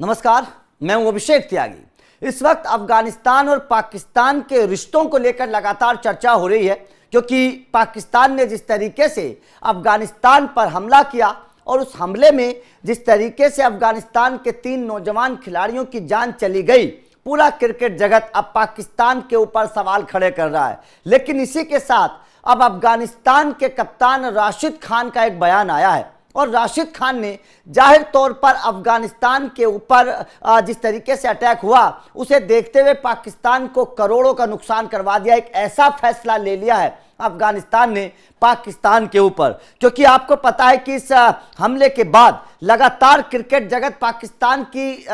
नमस्कार, मैं हूं अभिषेक त्यागी। इस वक्त अफगानिस्तान और पाकिस्तान के रिश्तों को लेकर लगातार चर्चा हो रही है, क्योंकि पाकिस्तान ने जिस तरीके से अफगानिस्तान पर हमला किया और उस हमले में जिस तरीके से अफगानिस्तान के 3 नौजवान खिलाड़ियों की जान चली गई, पूरा क्रिकेट जगत अब पाकिस्तान के ऊपर सवाल खड़े कर रहा है। लेकिन इसी के साथ अब अफगानिस्तान के कप्तान राशिद खान का एक बयान आया है और राशिद खान ने जाहिर तौर पर अफगानिस्तान के ऊपर जिस तरीके से अटैक हुआ उसे देखते हुए पाकिस्तान को करोड़ों का नुकसान करवा दिया। एक ऐसा फैसला ले लिया है अफगानिस्तान ने पाकिस्तान के ऊपर, क्योंकि आपको पता है कि इस हमले के बाद लगातार क्रिकेट जगत पाकिस्तान की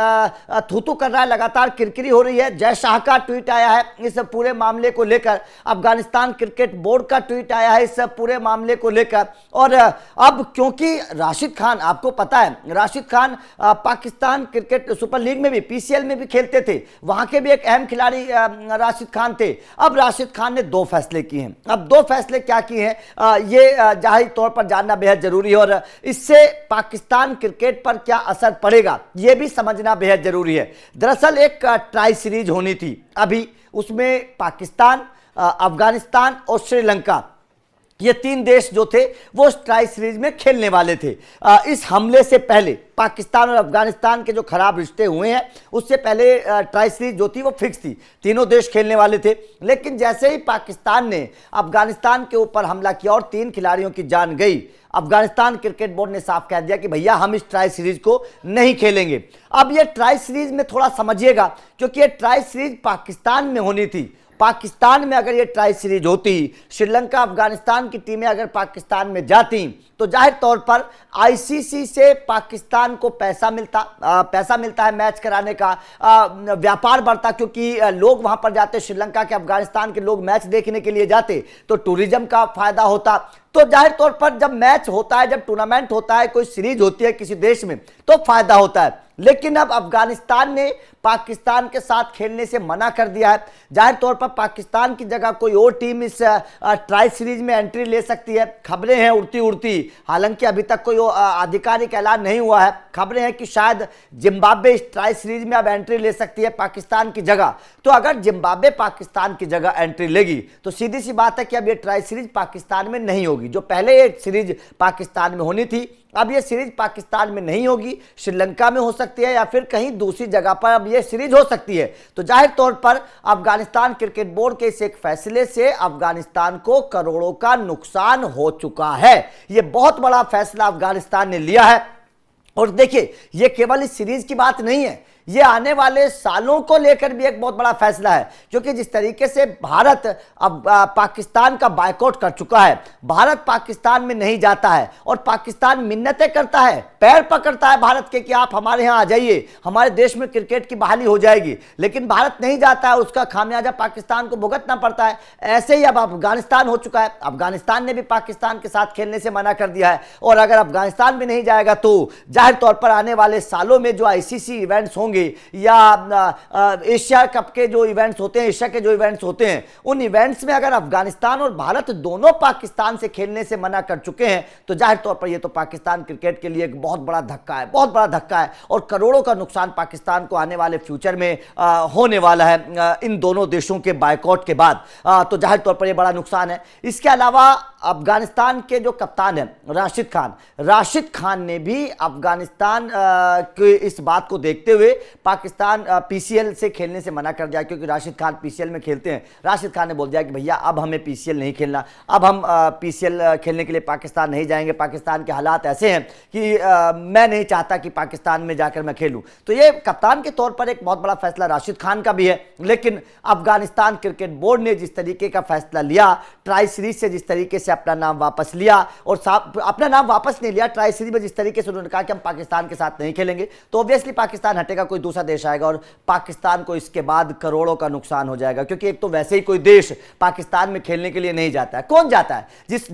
थूथू कर रहा है, लगातार किरकिरी हो रही है। जय शाह का ट्वीट आया है इस पूरे मामले को लेकर, अफगानिस्तान क्रिकेट बोर्ड का ट्वीट आया है इस पूरे मामले को लेकर। और अब क्योंकि राशिद खान, आपको पता है Rashid Khan Pakistan cricket super league में भी, पीसीएल में भी खेलते थे, वहां के भी एक अहम खिलाड़ी राशिद खान थे। अब राशिद खान ने 2 फैसले किए हैं। अब 2 फैसले क्या किए हैं ये जाहिर तौर पर जानना बेहद जरूरी है, और इससे पाकिस्तान क्रिकेट पर क्या असर पड़ेगा यह भी समझना बेहद जरूरी है। दरअसल एक ट्राई सीरीज होनी थी अभी, उसमें पाकिस्तान, अफगानिस्तान और श्रीलंका, ये 3 देश जो थे वो ट्राई सीरीज में खेलने वाले थे। इस हमले से पहले पाकिस्तान और अफगानिस्तान के जो खराब रिश्ते हुए हैं उससे पहले ट्राई सीरीज जो थी वो फिक्स थी, तीनों देश खेलने वाले थे। लेकिन जैसे ही पाकिस्तान ने अफगानिस्तान के ऊपर हमला किया और 3 खिलाड़ियों की जान गई, अफगानिस्तान क्रिकेट बोर्ड ने साफ कह दिया कि भैया हम इस ट्राई सीरीज को नहीं खेलेंगे। अब ये ट्राई सीरीज में थोड़ा समझिएगा, क्योंकि ये ट्राई सीरीज पाकिस्तान में होनी थी। पाकिस्तान में अगर ये ट्राई सीरीज होती, श्रीलंका अफगानिस्तान की टीमें अगर पाकिस्तान में जाती, तो जाहिर तौर पर आईसीसी से पाकिस्तान को पैसा मिलता है मैच कराने का, व्यापार बढ़ता, क्योंकि लोग वहां पर जाते, श्रीलंका के अफगानिस्तान के लोग मैच देखने के लिए जाते तो टूरिज्म का फायदा होता। तो जाहिर तौर पर जब मैच होता है, जब टूर्नामेंट होता है, कोई सीरीज होती है किसी देश में, तो फायदा होता है। लेकिन अब अफगानिस्तान ने पाकिस्तान के साथ खेलने से मना कर दिया है। जाहिर तौर पर पाकिस्तान की जगह कोई और टीम इस ट्राई सीरीज में एंट्री ले सकती है। खबरें हैं उड़ती उड़ती, हालांकि अभी तक कोई आधिकारिक ऐलान नहीं हुआ है। खबरें हैं कि शायद जिम्बाब्वे इस ट्राई सीरीज में अब एंट्री ले सकती है पाकिस्तान की जगह। तो अगर जिम्बाब्वे पाकिस्तान की जगह एंट्री लेगी तो सीधी सी बात है कि अब ये ट्राई सीरीज पाकिस्तान में नहीं होगी। जो पहले ये सीरीज पाकिस्तान में होनी थी, अब ये सीरीज पाकिस्तान में नहीं होगी, श्रीलंका में हो सकती है या फिर कहीं दूसरी जगह पर अब ये सीरीज हो सकती है। तो जाहिर तौर पर अफगानिस्तान क्रिकेट बोर्ड के इस एक फैसले से अफगानिस्तान को करोड़ों का नुकसान हो चुका है। ये बहुत बड़ा फैसला अफगानिस्तान ने लिया है। और देखिए, ये केवल इस सीरीज की बात नहीं है, ये आने वाले सालों को लेकर भी एक बहुत बड़ा फैसला है, क्योंकि जिस तरीके से भारत अब पाकिस्तान का बायकॉट कर चुका है, भारत पाकिस्तान में नहीं जाता है और पाकिस्तान मिन्नतें करता है, पैर पकड़ता है भारत के कि आप हमारे यहाँ आ जाइए, हमारे देश में क्रिकेट की बहाली हो जाएगी, लेकिन भारत नहीं जाता है, उसका खामियाजा पाकिस्तान को भुगतना पड़ता है। ऐसे ही अब अफगानिस्तान हो चुका है, अफगानिस्तान ने भी पाकिस्तान के साथ खेलने से मना कर दिया है, और अगर अफगानिस्तान भी नहीं जाएगा तो जाहिर तौर पर आने वाले सालों में जो आईसीसी इवेंट्स होंगे या एशिया कप के जो इवेंट्स होते हैं, एशिया के जो इवेंट्स होते हैं, उन इवेंट्स में अगर अफगानिस्तान और भारत दोनों पाकिस्तान से खेलने से मना कर चुके हैं, तो जाहिर तौर पर यह तो पाकिस्तान क्रिकेट के लिए एक बहुत बड़ा धक्का है, बहुत बड़ा धक्का है, और करोड़ों का नुकसान पाकिस्तान को आने वाले फ्यूचर में होने वाला है इन दोनों देशों के बायकॉट के बाद। तो जाहिर तौर पर यह बड़ा नुकसान है। इसके अलावा अफगानिस्तान के जो कप्तान है राशिद खान ने भी अफगानिस्तान के इस बात को देखते हुए पाकिस्तान पीसीएल से खेलने से मना कर दिया, क्योंकि राशिद खान पीसीएल में खेलते हैं। राशिद खान ने बोल दिया कि भैया अब हमें पीसीएल नहीं खेलना, अब हम पीसीएल खेलने के लिए पाकिस्तान नहीं जाएंगे, पाकिस्तान के हालात ऐसे हैं कि मैं नहीं चाहता कि पाकिस्तान में जाकर मैं खेलूं। तो ये कप्तान के तौर पर एक बहुत बड़ा फैसला राशिद खान का भी है। लेकिन अफगानिस्तान क्रिकेट बोर्ड ने जिस तरीके का फैसला लिया, ट्राई सीरीज से जिस तरीके से अपना नाम वापस लिया, और अपना नाम वापस नहीं लिया, ट्राई सीरीज में जिस तरीके से उन्होंने कहा कि हम पाकिस्तान के साथ नहीं खेलेंगे, तो ऑब्वियसली पाकिस्तान हटेगा, कोई दूसरा देश आएगा और पाकिस्तान को इसके बाद करोड़ों का नुकसान हो जाएगा। क्योंकि एक तो वैसे ही कोई देश पाकिस्तान में खेलने के लिए नहीं जाता है, कौन जाता है?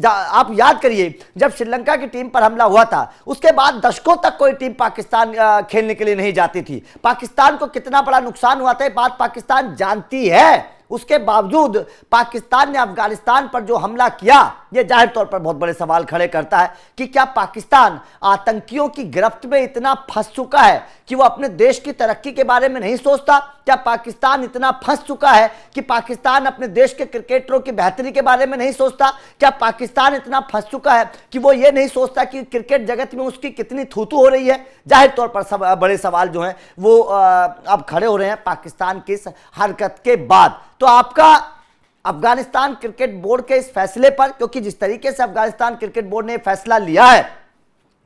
आप याद करिए, जब श्रीलंका की टीम पर हमला हुआ था उसके बाद दशकों तक कोई टीम पाकिस्तान खेलने के लिए नहीं जाती थी। पाकिस्तान को कितना बड़ा नुकसान हुआ था, बात पाकिस्तान जानती है। उसके बावजूद पाकिस्तान ने अफगानिस्तान पर जो हमला किया यह जाहिर तौर पर बहुत बड़े सवाल खड़े करता है कि क्या पाकिस्तान आतंकियों की गिरफ्त में इतना फंस चुका है कि वो अपने देश की तरक्की के बारे में नहीं सोचता? क्या पाकिस्तान इतना फंस चुका है कि पाकिस्तान अपने देश के क्रिकेटरों की बेहतरी के बारे में नहीं सोचता? क्या पाकिस्तान इतना फंस चुका है कि वो ये नहीं सोचता कि क्रिकेट जगत में उसकी कितनी थूथू हो रही है? जाहिर तौर पर बड़े सवाल जो हैं वो अब खड़े हो रहे हैं पाकिस्तान की इस हरकत के बाद। तो आपका अफगानिस्तान क्रिकेट बोर्ड के इस फैसले पर, क्योंकि जिस तरीके से अफगानिस्तान क्रिकेट बोर्ड ने फैसला लिया है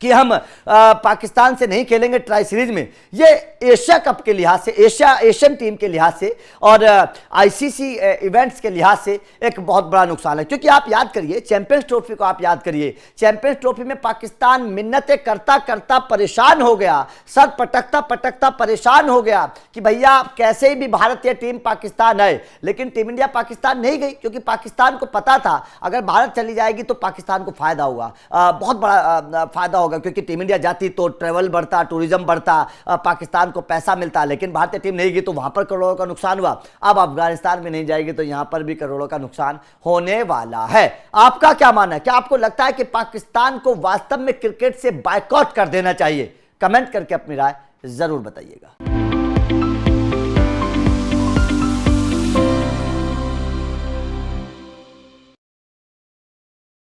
कि हम पाकिस्तान से नहीं खेलेंगे ट्राई सीरीज में, ये एशिया कप के लिहाज से, एशियन टीम के लिहाज से और आईसीसी इवेंट्स के लिहाज से एक बहुत बड़ा नुकसान है। क्योंकि आप याद करिए चैंपियंस ट्रॉफी को, आप याद करिए चैंपियंस ट्रॉफी में पाकिस्तान मिन्नतें करता करता परेशान हो गया, सर पटकता पटकता परेशान हो गया कि भैया कैसे भी भारतीय टीम पाकिस्तान है, लेकिन टीम इंडिया पाकिस्तान नहीं गई क्योंकि पाकिस्तान को पता था अगर भारत चली जाएगी तो पाकिस्तान को फायदा होगा, बहुत बड़ा फायदा होगा, क्योंकि टीम इंडिया जाती तो ट्रैवल बढ़ता, टूरिज्म बढ़ता, पाकिस्तान को पैसा मिलता। लेकिन भारतीय टीम नहीं गई तो वहां पर करोड़ों का नुकसान हुआ। अब अफगानिस्तान में नहीं जाएगी तो यहां पर भी करोड़ों का नुकसान होने वाला है। आपका क्या मानना है? क्या आपको लगता है कि पाकिस्तान को वास्तव में क्रिकेट से बायकॉट कर देना चाहिए? कमेंट करके अपनी राय जरूर बताइएगा।